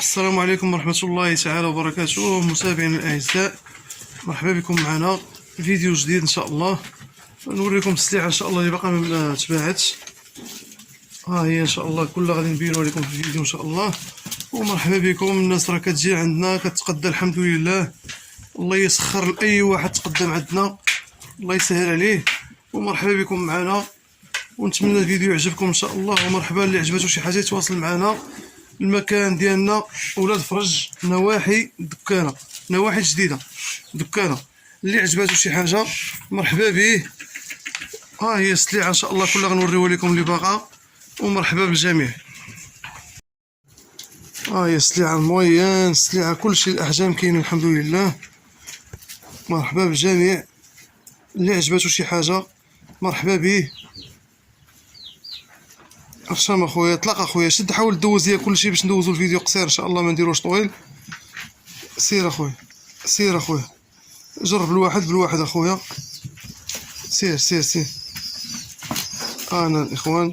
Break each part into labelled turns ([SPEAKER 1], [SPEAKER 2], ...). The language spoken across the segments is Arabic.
[SPEAKER 1] السلام عليكم ورحمة الله تعالى وبركاته. متابعينا الأعزاء، مرحبا بكم معنا فيديو جديد إن شاء الله. نوريكم السلعة إن شاء الله اللي باقا ما تباعتش. ها هي إن شاء الله كلها غادي نبينوها لكم في الفيديو إن شاء الله. ومرحبا بكم الناس راه كتجي عندنا كتقدى الحمد لله. الله يسخر لأي واحد تقدم عندنا، الله يسهل عليه. ومرحبا بكم معنا، ونتمنى الفيديو يعجبكم إن شاء الله. ومرحبا اللي عجباتو شي حاجة يتواصل معنا. المكان ديالنا ولاد فرج، نواحي دكانه، نواحي جديده دكانه. اللي عجباتو شي حاجه مرحبا به. ها هي السلعه ان شاء الله كلها غنوريوها لكم اللي باغا. ومرحبا بالجميع. ها هي السلعه الموين، السلعه كلشي الاحجام كاين الحمد لله. مرحبا بالجميع، اللي عجباتو شي حاجه مرحبا به. افشام اخويا، اطلق اخويا، شد حاول دوز ليا كلشي باش ندوزو الفيديو قصير ان شاء الله، ما نديروش طويل. سير اخويا، سير اخويا، جرب بالواحد اخويا، سير سير سير. انا الاخوان،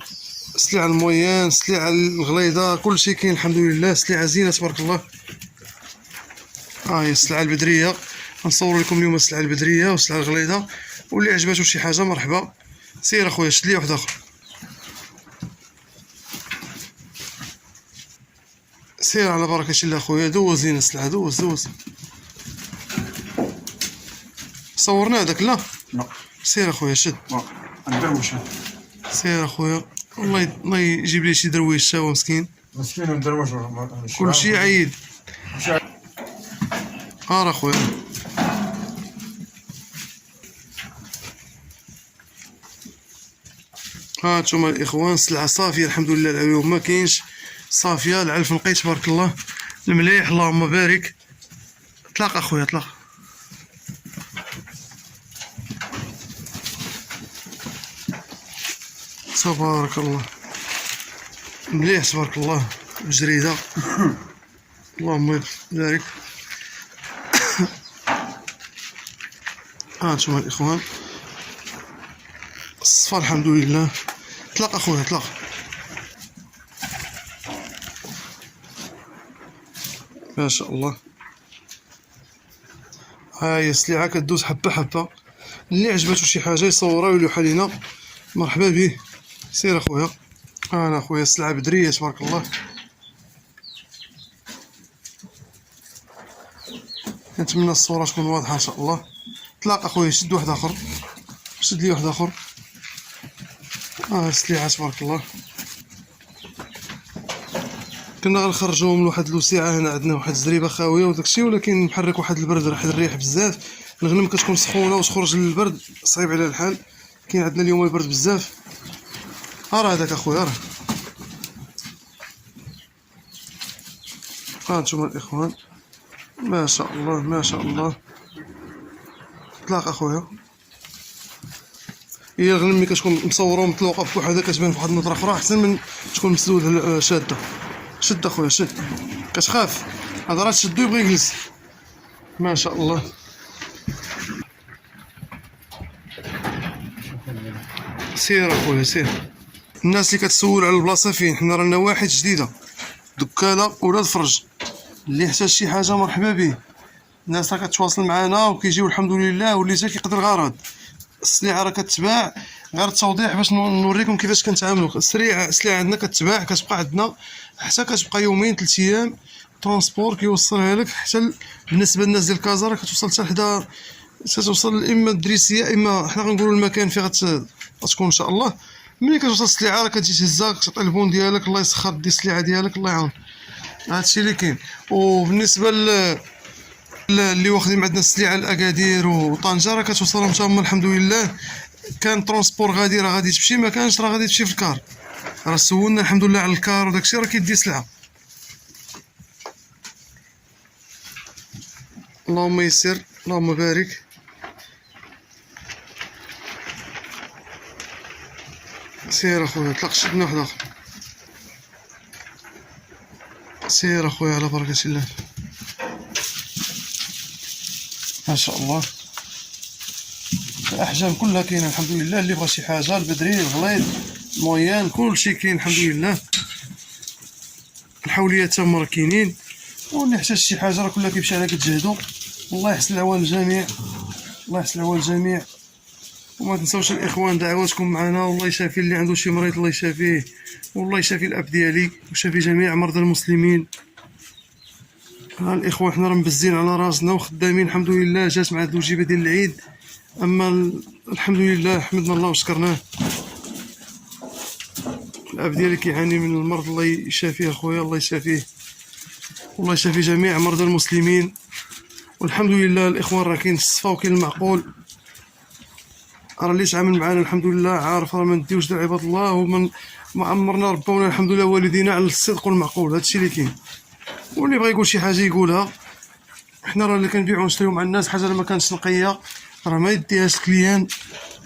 [SPEAKER 1] السلعه المويان، السلعه الغليظه، كلشي كاين الحمد لله. سلعه زينه تبارك الله. هي السلعه البدريه، غنصور لكم اليوم السلعه البدريه والسلعه الغليظه. واللي عجباتو شي حاجه مرحبا. سير اخويا، شد لي واحد اخر. سير على بركة الله خويا، دوز لينا السلعة، دوز. صورنا هذاك؟ لا سير اخويا، شد.
[SPEAKER 2] ندروش.
[SPEAKER 1] سير اخويا، الله يجيب لي شي درويش شاوة مسكين
[SPEAKER 2] وندروش.
[SPEAKER 1] كلشي عيد. راه اخويا، ها نتوما الاخوان، السلعة صافية الحمد لله، العيوب ما كاينش، صافية العلف نقي تبارك الله، المليح اللهم بارك. اطلق اخويا، اطلق. تبارك الله، مليح تبارك الله، جريدة اللهم بارك. هانتوما الاخوان، الصفا الحمد لله. اطلق اخويا، اطلق. ما شاء الله. هاي السلعة كدوز حبة حبة. اللي عجباتو شي حاجة يصورها ويلوحها لينا مرحبا به. سير اخويا. انا اخويا السلعة بدرية تبارك الله. نتمنى الصورة تكون واضحة ان شاء الله. اطلاق اخويا، شد واحد اخر، شد لي واحد اخر. السلعة تبارك الله. كنا غنخرجوهم من واحد الوسيعه، هنا عندنا واحد الزريبه خاويه وداكشي، ولكن محرك واحد البرد، واحد الريح بزاف، الغنم كتكون سخونه وتخرج للبرد صعيب على الحال. كاين عندنا اليوم البرد بزاف. راه هذاك اخويا، راه نتوما الاخوان، ما شاء الله ما شاء الله. اطلاق اخويا. هي الغنم ملي كتكون مصوره ومطلوقه بوحدها كتبان فواحد النظره اخرى احسن من تكون مسدوده شاده. شد اخويا، شد، كتخاف هذا راه تشدو يبغي يجلس. ما شاء الله. سير اخويا، سير. الناس اللي كتسول على البلاصه فين، حنا رانا واحد جديده دكانه ولاد فرج. اللي احتاج شي حاجه مرحبا به. الناس راه كتواصل معنا وكيجيو الحمد لله، واللي جا كيقدر غرض. السلعه راه كتباع، غير التوضيح باش نوريكم كيفاش كنتعاملوا. السلعه عندنا كتباع، كتبقى عندنا حتى كتبقى يومين 3 ايام ترونسبور كيوصلها لك. حتى بالنسبه للناس ديال كازا راه كتوصل حتى حدا، توصل اما الدريسيه اما حنا غنقولوا المكان فين غتكون ان شاء الله. ملي كتوصل السلعه راه كتجي تهزها، كتعطي البون ديالك، الله يسخر دي السلعه ديالك، الله يعاون. هادشي اللي كاين. وبالنسبه اللي واخدين عندنا السلعه الاكادير وطنجه راه كتوصلهم حتى هما الحمد لله. كان ترونسبور غادي راه غادي تمشي، ما كانش راه غادي تمشي في الكار. راه سولنا الحمد لله على الكار وداكشي، راه كيدي سلعه. اللهم يسر اللهم بارك. سير اخويا، اطلق، شدنا واحد اخر. سير اخويا على بركه الله. ما شاء الله. الاحجام كلها كاينه الحمد لله. اللي بغى شي حاجه، البدري الغليظ المويان كلشي كاين الحمد لله. الحوليه تما راه كاينين. واللي احتاج شي حاجه راه كلها كيمشي عليها كتجهدوا. الله يحسن العوان الجميع، الله يحسن العوان الجميع. وما تنساوش الاخوان دعواتكم معنا، والله يشافي اللي عنده شي مريض الله يشافيه، والله يشافي الاب ديالي ويشافي جميع مرضى المسلمين. ها الاخوان حنا راه مبزين على راسنا وخدامين الحمد لله، جات مع هاد الوجيبه ديال العيد، اما الحمد لله حمدنا الله وشكرناه. الاب ديالي كيعاني من المرض، الله يشافيه اخويا، الله يشافيه، والله يشافي جميع مرضى المسلمين. والحمد لله الاخوان راه كاين الصفا وكاين المعقول، راه اللي تعامل معنا الحمد لله عارف راه ما نديوش داع عباد الله، ومن ما عمرنا ربونا الحمد لله والدينا على الصدق والمعقول، هادشي اللي كاين. واللي بغى يقول شي حاجه يقولها، حنا راه اللي كنبيعو ونشريو مع الناس حاجه ما كانتش نقيه راه ما يديهاش الكليان،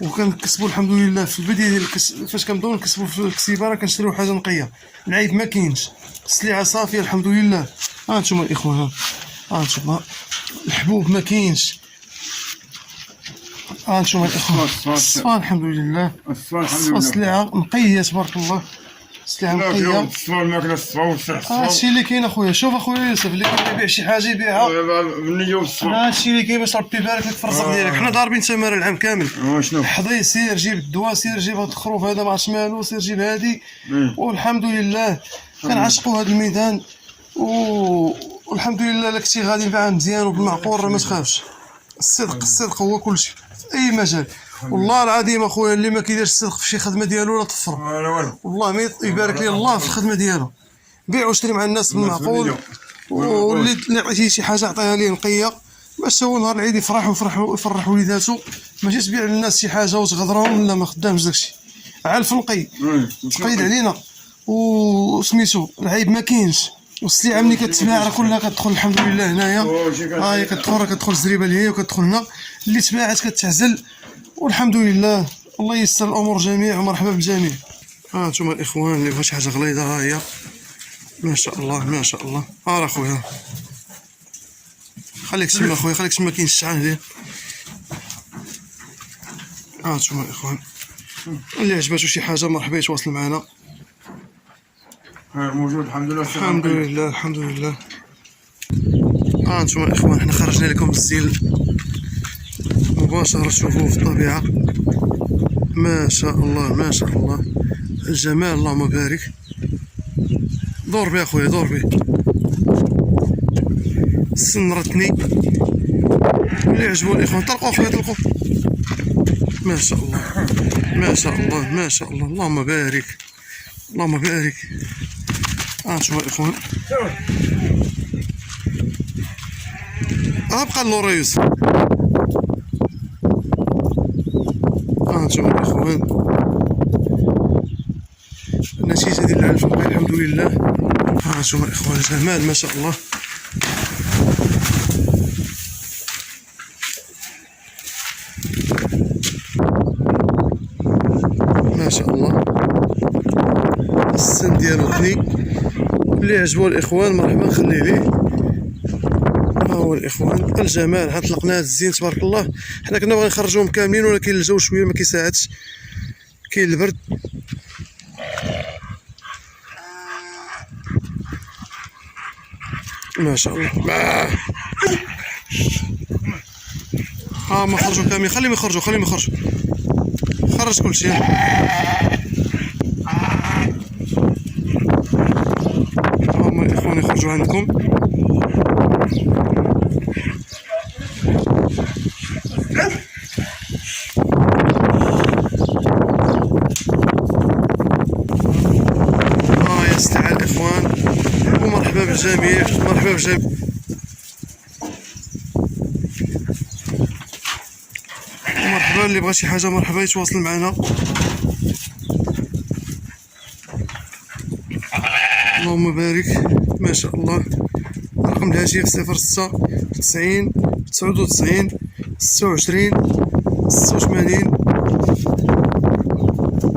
[SPEAKER 1] وكنكسبوا الحمد لله في البدايه ديال فاش كنبداو نكسبوا في الكسيبه راه كنشريو حاجه نقيه، العيب ما كاينش، السلعه صافيه الحمد لله. ها انتم الاخوان، ها انتم الحبوب ما كاينش، ها انتم الاخوان الصفا الحمد لله، السلعه نقيه تبارك الله، السلعه نقيه.
[SPEAKER 2] الصفا الماكله الصفا والصح
[SPEAKER 1] هادشي اللي كاين اخويا. شوف اخويا يوسف، اللي كيبغي يبيع شي حاجه يبيعها
[SPEAKER 2] بالنيه والصفا،
[SPEAKER 1] هادشي اللي كاين باش ربي يبارك لك في الرزق ديالك. حنا ضاربين تماره العام كامل،
[SPEAKER 2] شنو
[SPEAKER 1] حضي سير جيب الدواء، سير جيب هاد الخروف هذا ما عرفتش مالو، سير جيب هادي، والحمد لله كنعشقوا هاد الميدان والحمد لله الا كنتي غادي معاه مزيان وبالمعقول راه ما تخافش. الصدق هو كلشي في اي مجال. والله العظيم اخويا اللي ما كيديرش الصدق في شي خدمه ديالو لا طفر، والله ما يبارك لي الله في الخدمه ديالو. بيع وشري مع الناس بالمعقول، واللي عطيتيه شي حاجه عطيها ليه نقيه باش هو نهار العيد يفرح وليداتو، ماشي تبيع للناس شي حاجه وتغدرهم، لا ما خدامش داكشي، عالف نقي تقيد علينا وسميتو العيب ما كاينش. والسلعه ملي كتباع راه كلها كتدخل الحمد لله هنايا، ها هي كتدخل الزريبه لهي وكتدخل هنا، اللي تباعت كتعزل والحمد لله. الله ييسر الامور جميع ومرحبا بالجميع. ها انتم الاخوان اللي بغى شي حاجه غليظه ها هي، ما شاء الله ما شاء الله. ها راه خويا خليك تما خويا، خليك تما كاين الشعان ديال. ها انتم الاخوان اللي عجباتو شي حاجه مرحبا يتواصل معنا.
[SPEAKER 2] موجود الحمد لله،
[SPEAKER 1] الحمد لله الحمد لله. ها انتم الاخوان حنا خرجنا لكم الزيل مباشرة، شوفوا في الطبيعة ما شاء الله ما شاء الله، الجمال اللهم بارك. دور بي اخويا دور بي، السن رتني، اللي عجبو الاخوان طلقوا اخويا طلقوا. ما شاء الله ما شاء الله ما شاء الله، اللهم بارك اللهم بارك. انتم الاخوان بقى النور يوسف. انتم الاخوان النتيجه ديال العلف الحمد لله. انتم الاخوان جمال ما شاء الله. ما شاء الله السن ديالو ثني، اللي عجبو الاخوان مرحبا نخليه ليه. ها هو الاخوان الجمال، ها طلقنا هاد الزين تبارك الله. حنا كنا باغيين نخرجوهم كاملين ولكن الجو شويه ما كيساعدش، كاين البرد. ما شاء الله ما خرجوا كاملين، خليهم يخرجوا خليهم يخرجوا، خرج كلشي. هما الاخوان يخرجوا عندكم. يا ستة الاخوان ومرحبا بالجميع مرحبا بالجميع. مرحبا اللي بغى شي حاجه مرحبا يتواصل معنا. اللهم بارك ما شاء الله. رقم الهاتف 06 90 99 26 86.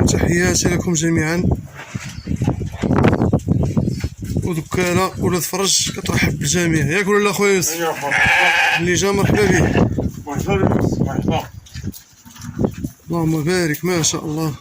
[SPEAKER 1] تحياتي لكم جميعا. ودكانة ولاد فرج كترحب بالجميع، ياك ولا لا خويا يوسف؟ اللي جا مرحبا به. اللهم بارك ما شاء الله.